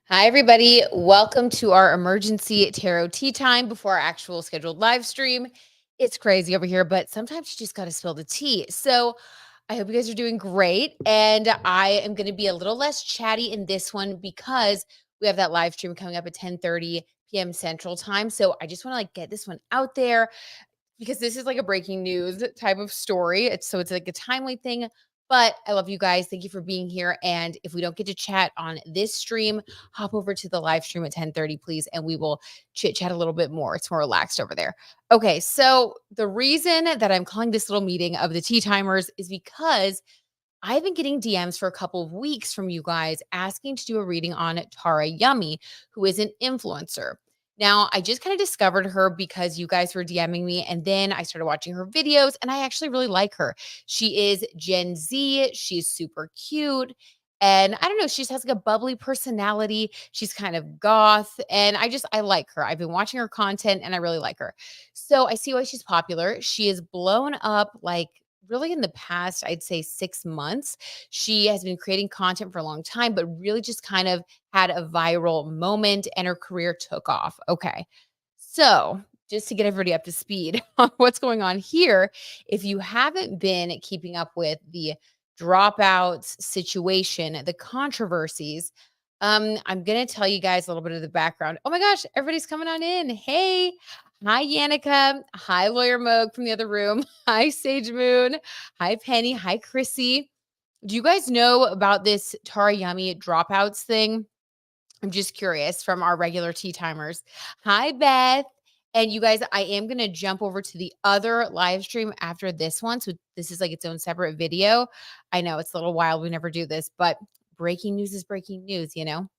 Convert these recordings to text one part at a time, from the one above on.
Hi, everybody. Welcome to our emergency tarot tea time before our actual scheduled live stream. It's crazy over here, but sometimes you just got to spill the tea. So I hope you guys are doing great. And I am going to be a little less chatty in this one because we have that live stream coming up at 10:30 p.m. Central Time. So I just want to get this one out there because this is like a breaking news type of story. It's like a timely thing. But I love you guys. Thank you for being here. And if we don't get to chat on this stream, hop over to the live stream at 10:30, please, and we will chit chat a little bit more. It's more relaxed over there. Okay, so the reason that I'm calling this little meeting of the tea timers is because I've been getting DMs for a couple of weeks from you guys asking to do a reading on Tarayummy, who is an influencer. Now, I just kind of discovered her because you guys were DMing me, and then I started watching her videos, and I actually really like her. She is Gen Z, she's super cute. And I don't know, she just has like a bubbly personality. She's kind of goth, and I like her. I've been watching her content and I really like her. So I see why she's popular. She is blown up like really in the past, I'd say 6 months. She has been creating content for a long time, but really just kind of had a viral moment and her career took off. Okay. So, just to get everybody up to speed on what's going on here, if you haven't been keeping up with the dropouts situation, the controversies, I'm going to tell you guys a little bit of the background. Oh my gosh, everybody's coming on in. Hey, hi, Yannicka. Hi, Lawyer Moog from the other room. Hi, Sage Moon. Hi, Penny. Hi, Chrissy. Do you guys know about this Tarayummy dropouts thing? I'm just curious from our regular tea timers. Hi, Beth. And you guys, I am going to jump over to the other live stream after this one. So this is like its own separate video. I know it's a little wild. We never do this, but breaking news is breaking news, you know?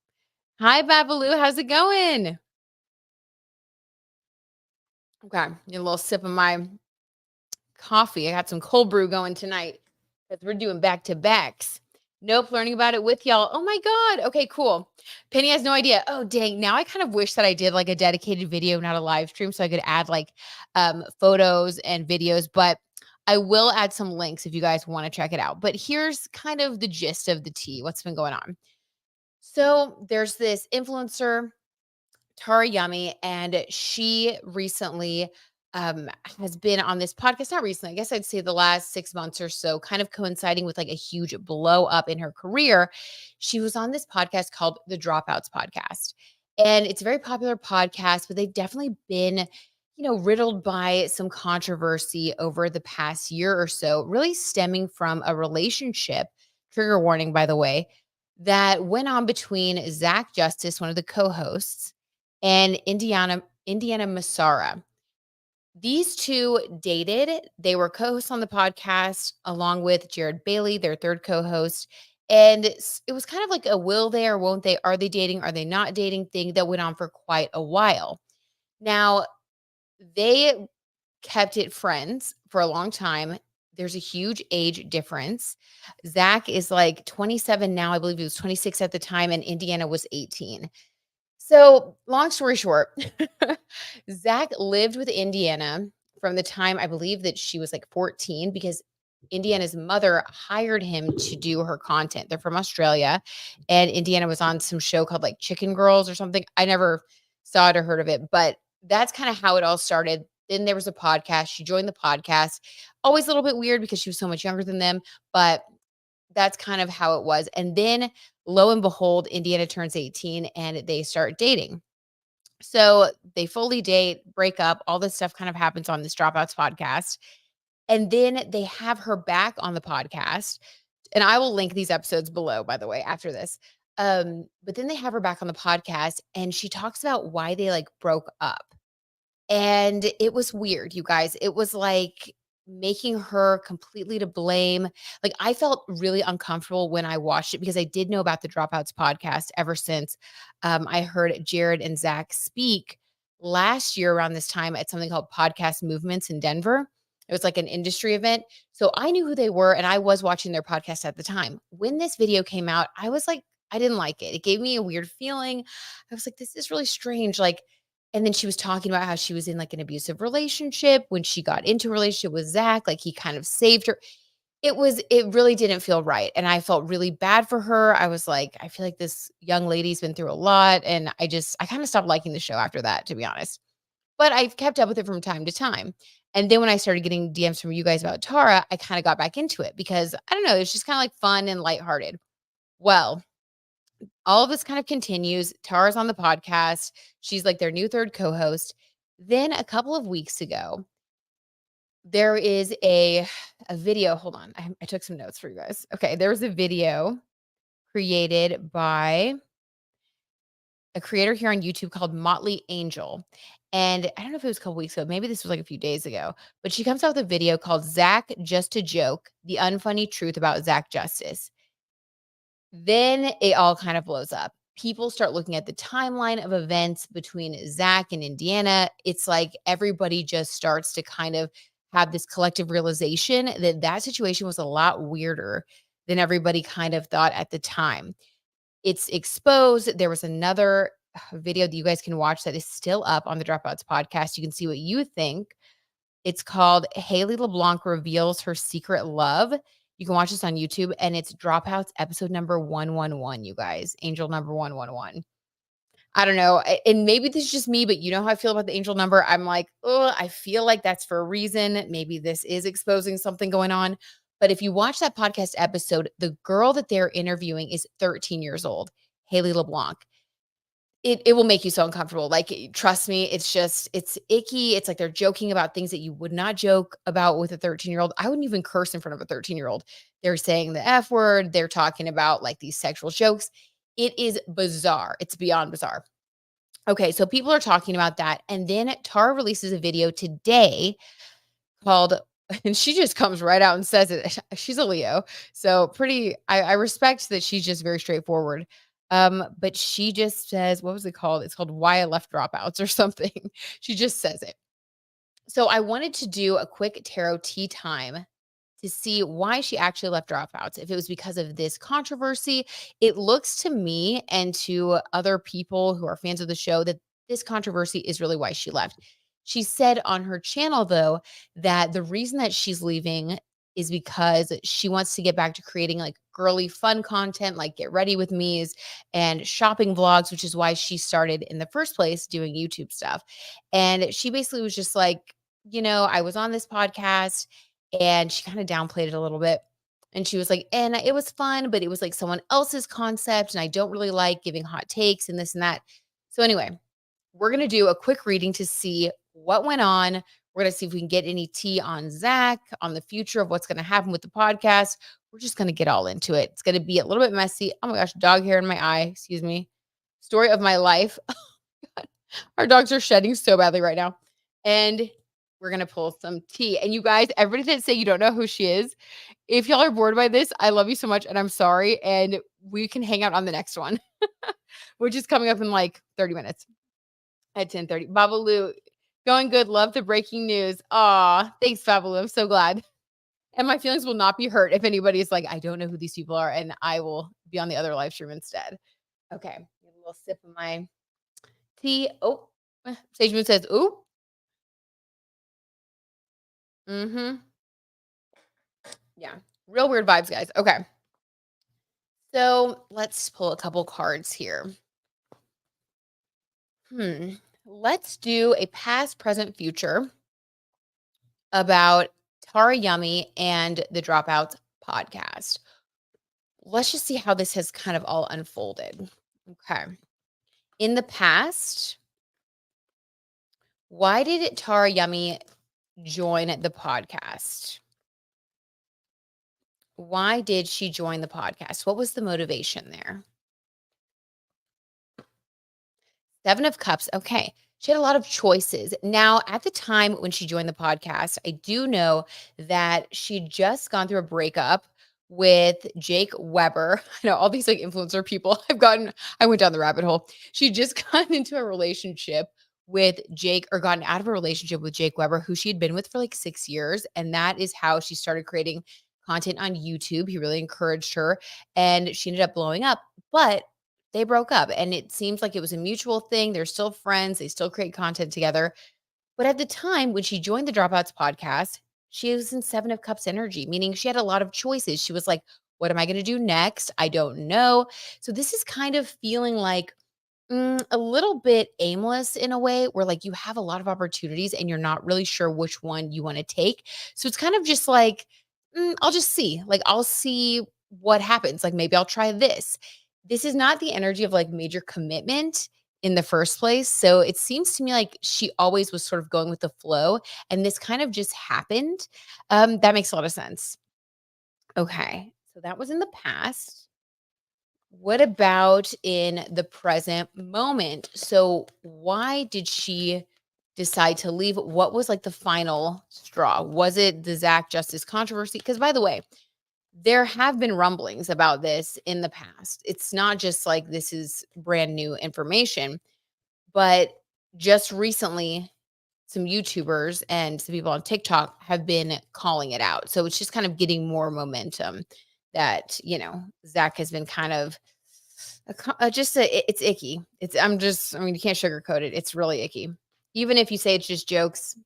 Hi, Babaloo. How's it going? Okay. Need a little sip of my coffee. I got some cold brew going tonight because we're doing back to backs. Nope, learning about it with y'all. Oh my God. Okay, cool. Penny has no idea. Oh, dang. Now I kind of wish that I did like a dedicated video, not a live stream, so I could add like photos and videos, but I will add some links if you guys want to check it out. But here's kind of the gist of the tea, what's been going on. So there's this influencer Tara Yummy, and she recently has been on this podcast. Not recently, I guess I'd say the last 6 months or so, kind of coinciding with like a huge blow up in her career. She was on this podcast called the Dropouts podcast. And it's a very popular podcast, but they've definitely been, riddled by some controversy over the past year or so, really stemming from a relationship, trigger warning, by the way, that went on between Zach Justice, one of the co-hosts, and Indiana Massara. These two dated. They were co-hosts on the podcast along with Jared Bailey, their third co-host. And it was kind of like a will they or won't they? Are they dating? Are they not dating thing that went on for quite a while. Now, they kept it friends for a long time. There's a huge age difference. Zach is like 27 now. I believe he was 26 at the time, and Indiana was 18. So, long story short, Zach lived with Indiana from the time I believe that she was like 14 because Indiana's mother hired him to do her content. They're from Australia, and Indiana was on some show called like Chicken Girls or something. I never saw it or heard of it, but that's kind of how it all started. Then there was a podcast. She joined the podcast. Always a little bit weird because she was so much younger than them, but that's kind of how it was. And then lo and behold, Indiana turns 18 and they start dating. So they fully date, break up, all this stuff kind of happens on this Dropouts podcast. And then they have her back on the podcast. And I will link these episodes below, by the way, after this. But then they have her back on the podcast and she talks about why they like broke up. And it was weird, you guys. It was like making her completely to blame. Like I felt really uncomfortable when I watched it because I did know about the Dropouts podcast ever since I heard Jared and Zach speak last year around this time at something called Podcast Movements in Denver. It was like an industry event. So I knew who they were and I was watching their podcast at the time. When this video came out, I was like, I didn't like it. It gave me a weird feeling. I was like, this is really strange. Like, and then she was talking about how she was in like an abusive relationship when she got into a relationship with Zach, like he kind of saved her. it really didn't feel right, and I felt really bad for her. I was like, I feel like this young lady's been through a lot, and I kinda stopped liking the show after that, to be honest. But I've kept up with it from time to time. And then when I started getting DMs from you guys about Tara, I kinda got back into it because, I don't know, it's just kinda, like, fun and lighthearted. Well, all of this kind of continues. Tara's on the podcast. She's, like, their new 3rd co-host. Then a couple of weeks ago, there is a video hold on, I took some notes for you guys. Okay, there was a video created by a creator here on YouTube called Motley Angel. And I don't know if it was a couple weeks ago, maybe this was like a few days ago, but she comes out with a video called Zach Just a Joke, the unfunny truth about Zach Justice. Then it all kind of blows up. People start looking at the timeline of events between Zach and Indiana. It's like everybody just starts to kind of have this collective realization that that situation was a lot weirder than everybody kind of thought at the time. It's exposed. There was another video that you guys can watch that is still up on the Dropouts podcast. You can see what you think. It's called Haley LeBlanc Reveals Her Secret Love. You can watch this on YouTube, and it's Dropouts episode number 111, you guys. Angel number 111. I don't know. And maybe this is just me, but you know how I feel about the angel number. I'm like, oh, I feel like that's for a reason. Maybe this is exposing something going on. But if you watch that podcast episode, the girl that they're interviewing is 13 years old, Haley LeBlanc. It will make you so uncomfortable. Like, trust me, it's icky. It's like they're joking about things that you would not joke about with a 13-year-old. I wouldn't even curse in front of a 13-year-old. They're saying the F word. They're talking about like these sexual jokes. It is bizarre. It's beyond bizarre. Okay, so people are talking about that. And then Tara releases a video today called, and she just comes right out and says it. She's a Leo. So I respect that she's just very straightforward. But she just says, what was it called? It's called Why I Left Dropouts or something. She just says it. So I wanted to do a quick tarot tea time to see why she actually left Dropouts. If it was because of this controversy, it looks to me and to other people who are fans of the show that this controversy is really why she left. She said on her channel, though, that the reason that she's leaving is because she wants to get back to creating like girly fun content, like get ready with me's and shopping vlogs, which is why she started in the first place doing YouTube stuff. And she basically was just like, I was on this podcast and she kind of downplayed it a little bit. And she was like, and it was fun, but it was like someone else's concept. And I don't really like giving hot takes and this and that. So, anyway, we're going to do a quick reading to see what went on. We're going to see if we can get any tea on Zach, on the future of what's going to happen with the podcast. We're just going to get all into it. It's going to be a little bit messy. Oh my gosh, dog hair in my eye. Excuse me. Story of my life. Our dogs are shedding so badly right now. And we're going to pull some tea. And you guys, everybody that say you don't know who she is, if y'all are bored by this, I love you so much and I'm sorry. And we can hang out on the next one, which is coming up in like 30 minutes at 10:30. Babalu, going good. Love the breaking news. Aw, thanks, Babalu. I'm so glad. And my feelings will not be hurt if anybody is like, I don't know who these people are, and I will be on the other live stream instead. Okay. Get a little sip of my tea. Oh, Sage Moon says, ooh. Mm-hmm. Yeah. Real weird vibes, guys. Okay. So let's pull a couple cards here. Let's do a past, present, future about Tarayummy and the Dropouts podcast. Let's just see how this has kind of all unfolded. Okay. In the past, why did Tarayummy join the podcast? Why did she join the podcast? What was the motivation there? 7 of Cups. Okay. She had a lot of choices. Now, at the time when she joined the podcast, I do know that she'd just gone through a breakup with Jake Weber. I know all these like influencer people I went down the rabbit hole. She just got into a relationship with Jake or gotten out of a relationship with Jake Weber, who she had been with for like 6 years. And that is how she started creating content on YouTube. He really encouraged her and she ended up blowing up. But they broke up and it seems like it was a mutual thing. They're still friends. They still create content together. But at the time when she joined the Dropouts podcast, she was in 7 of cups energy, meaning she had a lot of choices. She was like, what am I going to do next? I don't know. So this is kind of feeling like a little bit aimless in a way where like you have a lot of opportunities and you're not really sure which one you want to take. So it's kind of just like, I'll just see. Like I'll see what happens. Like maybe I'll try this. This is not the energy of like major commitment in the first place. So it seems to me like she always was sort of going with the flow and this kind of just happened. That makes a lot of sense. Okay. So that was in the past. What about in the present moment? So, why did she decide to leave? What was like the final straw? Was it the Zach Justice controversy? Because, by the way, there have been rumblings about this in the past. It's not just like this is brand new information, but just recently, some YouTubers and some people on TikTok have been calling it out. So, it's just kind of getting more momentum that, Zach has been kind of just it's icky. I mean, you can't sugarcoat it. It's really icky. Even if you say it's just jokes,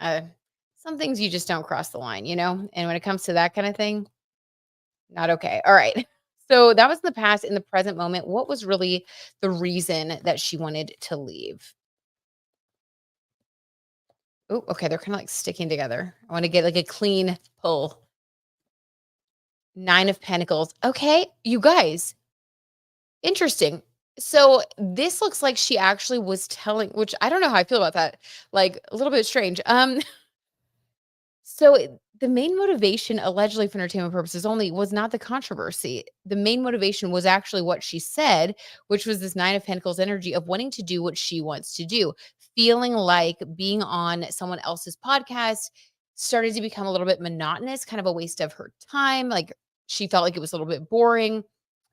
uh, some things you just don't cross the line, you know? And when it comes to that kind of thing, not okay. All right. So that was the past. In the present moment, what was really the reason that she wanted to leave? Oh, okay. They're kind of like sticking together. I want to get like a clean pull. 9 of Pentacles. Okay, you guys, interesting. So this looks like she actually was telling, which I don't know how I feel about that. Like a little bit strange. The main motivation allegedly for entertainment purposes only was not the controversy. The main motivation was actually what she said, which was this 9 of Pentacles energy of wanting to do what she wants to do, feeling like being on someone else's podcast started to become a little bit monotonous, kind of a waste of her time. Like she felt like it was a little bit boring,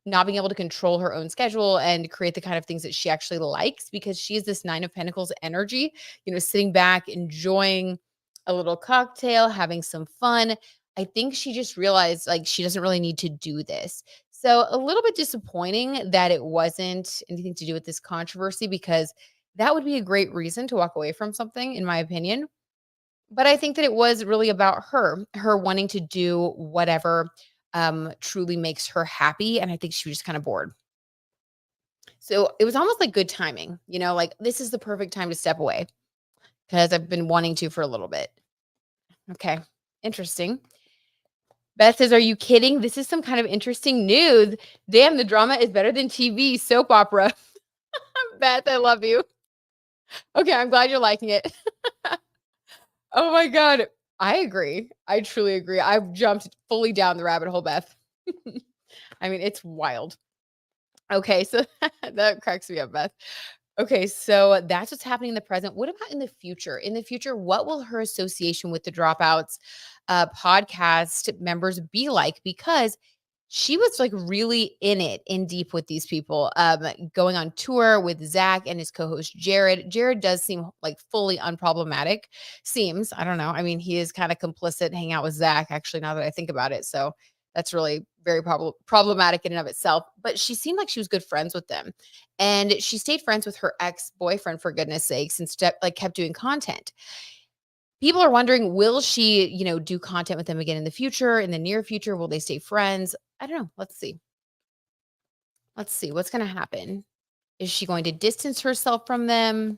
not being able to control her own schedule and create the kind of things that she actually likes because she is this 9 of Pentacles energy, sitting back, enjoying a little cocktail, having some fun. I think she just realized like she doesn't really need to do this. So a little bit disappointing that it wasn't anything to do with this controversy because that would be a great reason to walk away from something, in my opinion. But I think that it was really about her wanting to do whatever truly makes her happy. And I think she was just kind of bored. So it was almost like good timing, like this is the perfect time to step away because I've been wanting to for a little bit. Okay. Interesting. Beth says, are you kidding? This is some kind of interesting news. Damn, the drama is better than TV soap opera. Beth, I love you. Okay, I'm glad you're liking it. Oh my God. I agree. I truly agree. I've jumped fully down the rabbit hole, Beth. I mean, it's wild. Okay, so that cracks me up, Beth. Okay, so that's what's happening in the present. What about in the future? In the future, what will her association with the Dropouts podcast members be like? Because she was like really in deep with these people, going on tour with Zach and his co-host Jared. Jared does seem like fully unproblematic. Seems, I don't know. I mean, he is kind of complicit hanging out with Zach, actually, now that I think about it. So that's really very problematic in and of itself. But she seemed like she was good friends with them. And she stayed friends with her ex-boyfriend, for goodness sakes, and kept doing content. People are wondering, will she, do content with them again in the future, in the near future? Will they stay friends? I don't know. Let's see. Let's see what's going to happen. Is she going to distance herself from them?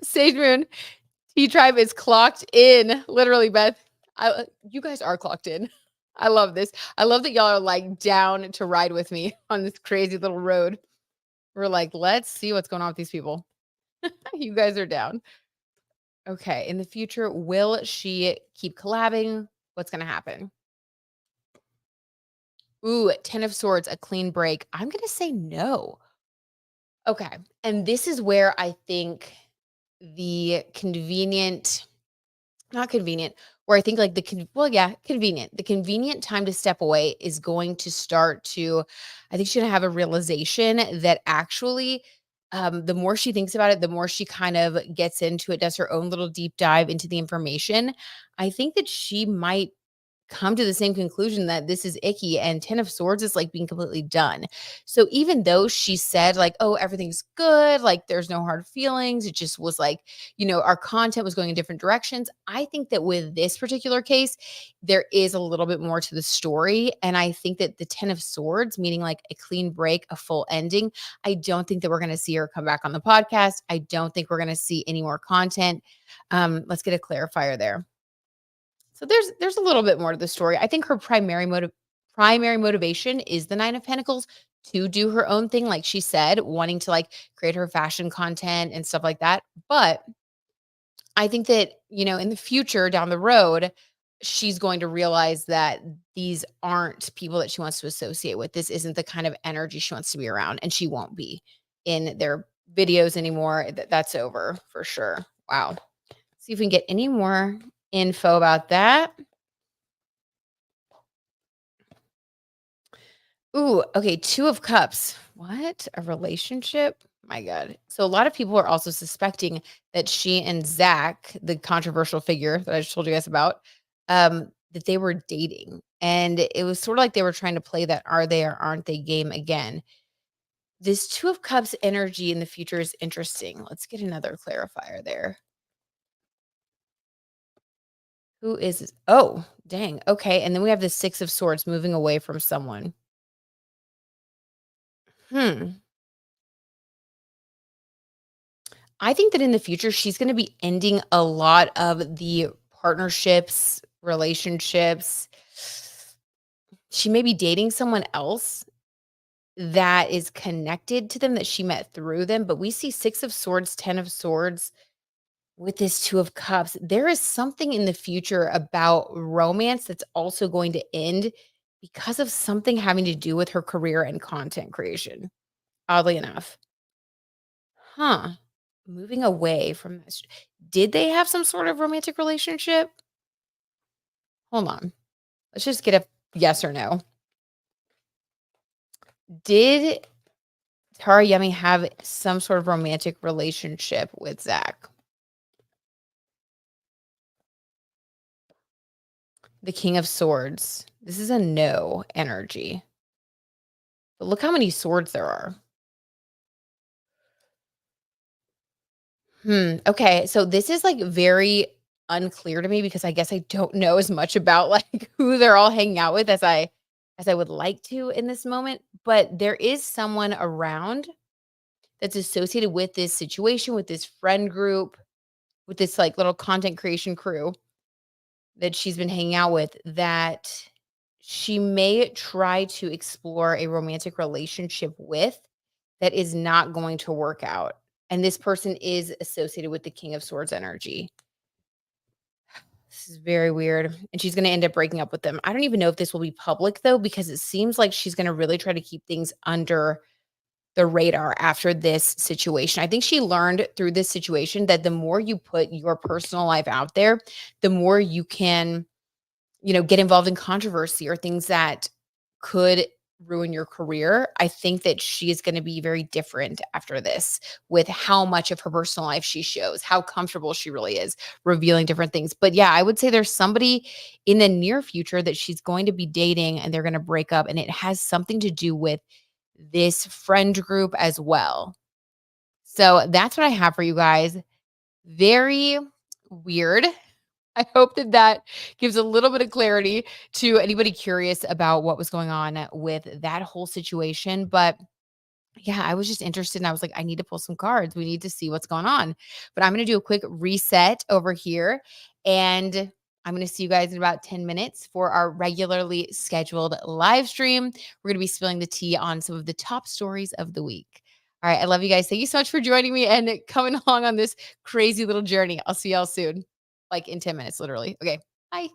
Sage Moon, T Tribe is clocked in. Literally, Beth. You guys are clocked in. I love this. I love that y'all are like down to ride with me on this crazy little road. We're like, let's see what's going on with these people. You guys are down. Okay. In the future, will she keep collabing? What's going to happen? Ooh, 10 of Swords, a clean break. I'm going to say no. Okay. And this is where I think the convenient, not convenient, where I think like convenient. The convenient time to step away is going to start to, I think she's going to have a realization that actually, the more she thinks about it, the more she kind of gets into it, does her own little deep dive into the information. I think that she might come to the same conclusion that this is icky, and 10 of swords is like being completely done. So even though she said like, "Oh, everything's good, like there's no hard feelings, it just was like, our content was going in different directions." I think that with this particular case, there is a little bit more to the story, and I think that the 10 of swords, meaning like a clean break, a full ending, I don't think that we're going to see her come back on the podcast. I don't think we're going to see any more content. Let's get a clarifier there. So there's a little bit more to the story. I think her primary motivation is the 9 of Pentacles to do her own thing, like she said, wanting to like create her fashion content and stuff like that. But I think that, in the future down the road, she's going to realize that these aren't people that she wants to associate with. This isn't the kind of energy she wants to be around, and she won't be in their videos anymore. That's over for sure. Wow. See if we can get any more info about that. Ooh, okay, 2 of cups. What? A relationship? My god. So a lot of people are also suspecting that she and Zach, the controversial figure that I just told you guys about, that they were dating. And it was sort of like they were trying to play that are they or aren't they game again. This 2 of cups energy in the future is interesting. Let's get another clarifier there. Who is this? Oh, dang. Okay. And then we have the 6 of swords moving away from someone. Hmm. I think that in the future, she's gonna be ending a lot of the partnerships, relationships. She may be dating someone else that is connected to them that she met through them, but we see 6 of swords, 10 of swords with this 2 of cups. There is something in the future about romance that's also going to end because of something having to do with her career and content creation, oddly enough. Huh. Moving away from this. Did they have some sort of romantic relationship? Hold on. Let's just get a yes or no. Did tarayummy have some sort of romantic relationship with Zach? The King of Swords. This is a no energy. But look how many swords there are. Okay. So this is like very unclear to me because I guess I don't know as much about like who they're all hanging out with as I would like to in this moment. But there is someone around that's associated with this situation, with this friend group, with this like little content creation crew that she's been hanging out with that she may try to explore a romantic relationship with that is not going to work out. And this person is associated with the King of Swords energy. This is very weird. And she's going to end up breaking up with them. I don't even know if this will be public though, because it seems like she's going to really try to keep things under the radar after this situation. I think she learned through this situation that the more you put your personal life out there, the more you can, get involved in controversy or things that could ruin your career. I think that she is going to be very different after this with how much of her personal life she shows, how comfortable she really is revealing different things. But yeah, I would say there's somebody in the near future that she's going to be dating and they're going to break up. And it has something to do with this friend group as well. So that's what I have for you guys. Very weird. I hope that that gives a little bit of clarity to anybody curious about what was going on with that whole situation. But yeah, I was just interested and I was like, I need to pull some cards. We need to see what's going on. But I'm going to do a quick reset over here and I'm going to see you guys in about 10 minutes for our regularly scheduled live stream. We're going to be spilling the tea on some of the top stories of the week. All right. I love you guys. Thank you so much for joining me and coming along on this crazy little journey. I'll see y'all soon, like in 10 minutes, literally. Okay. Bye.